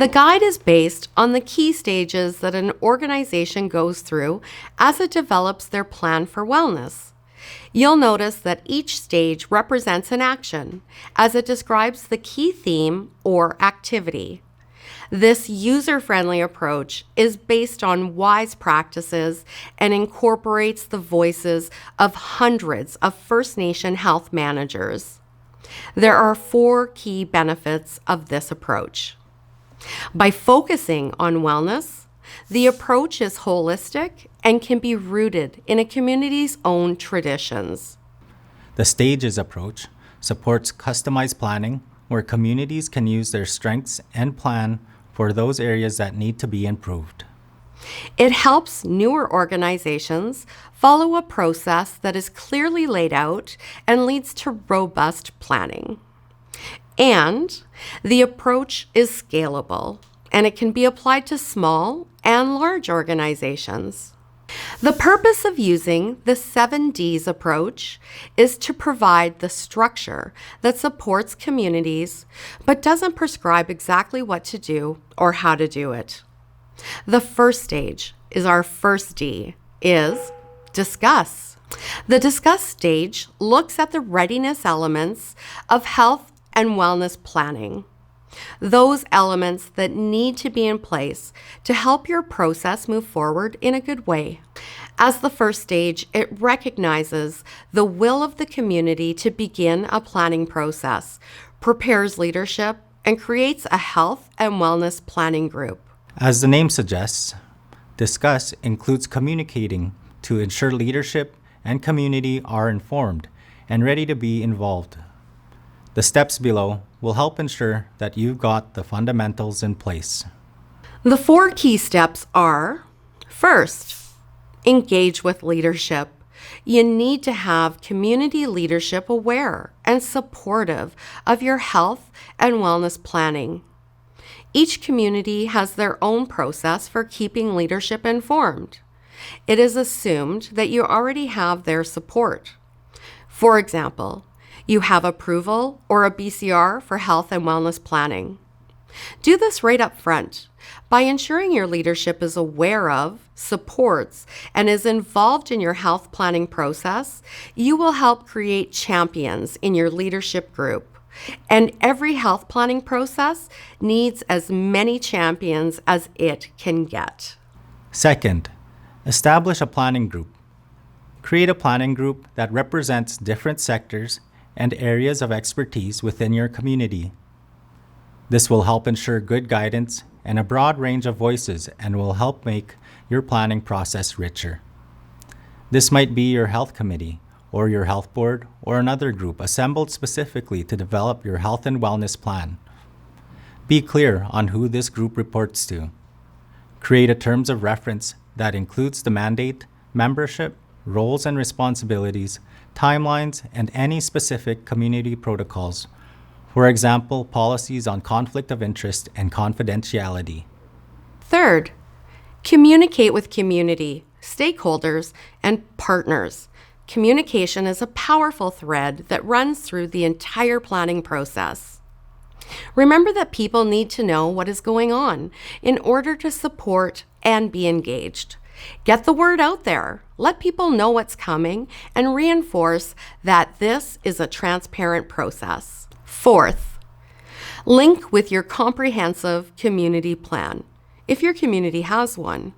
The guide is based on the key stages that an organization goes through as it develops their plan for wellness. You'll notice that each stage represents an action, as it describes the key theme or activity. This user-friendly approach is based on wise practices and incorporates the voices of hundreds of First Nation health managers. There are 4 key benefits of this approach. By focusing on wellness, the approach is holistic and can be rooted in a community's own traditions. The stages approach supports customized planning where communities can use their strengths and plan for those areas that need to be improved. It helps newer organizations follow a process that is clearly laid out and leads to robust planning. And the approach is scalable, and it can be applied to small and large organizations. The purpose of using the 7Ds approach is to provide the structure that supports communities but doesn't prescribe exactly what to do or how to do it. The first stage is our first D, is discuss. The discuss stage looks at the readiness elements of health and wellness planning. Those elements that need to be in place to help your process move forward in a good way. As the first stage, it recognizes the will of the community to begin a planning process, prepares leadership, and creates a health and wellness planning group. As the name suggests, discuss includes communicating to ensure leadership and community are informed and ready to be involved. The steps below will help ensure that you've got the fundamentals in place. The 4 key steps are, first, engage with leadership. You need to have community leadership aware and supportive of your health and wellness planning. Each community has their own process for keeping leadership informed. It is assumed that you already have their support. For example, you have approval or a BCR for health and wellness planning. Do this right up front. By ensuring your leadership is aware of, supports, and is involved in your health planning process, you will help create champions in your leadership group. And every health planning process needs as many champions as it can get. Second, establish a planning group. Create a planning group that represents different sectors and areas of expertise within your community. This will help ensure good guidance and a broad range of voices and will help make your planning process richer. This might be your health committee or your health board or another group assembled specifically to develop your health and wellness plan. Be clear on who this group reports to. Create a terms of reference that includes the mandate, membership, roles and responsibilities, timelines, and any specific community protocols. For example, policies on conflict of interest and confidentiality. Third, communicate with community, stakeholders, and partners. Communication is a powerful thread that runs through the entire planning process. Remember that people need to know what is going on in order to support and be engaged. Get the word out there. Let people know what's coming and reinforce that this is a transparent process. Fourth, link with your comprehensive community plan, if your community has one.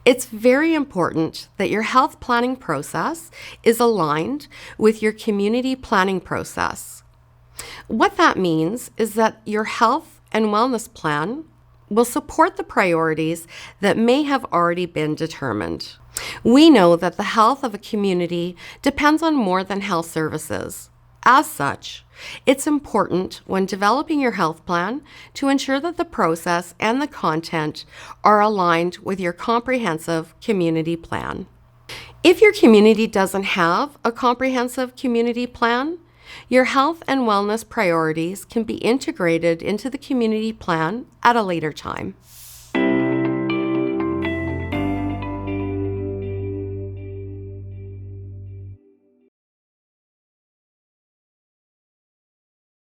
It's very important that your health planning process is aligned with your community planning process. What that means is that your health and wellness plan will support the priorities that may have already been determined. We know that the health of a community depends on more than health services. As such, it's important when developing your health plan to ensure that the process and the content are aligned with your comprehensive community plan. If your community doesn't have a comprehensive community plan, your health and wellness priorities can be integrated into the community plan at a later time.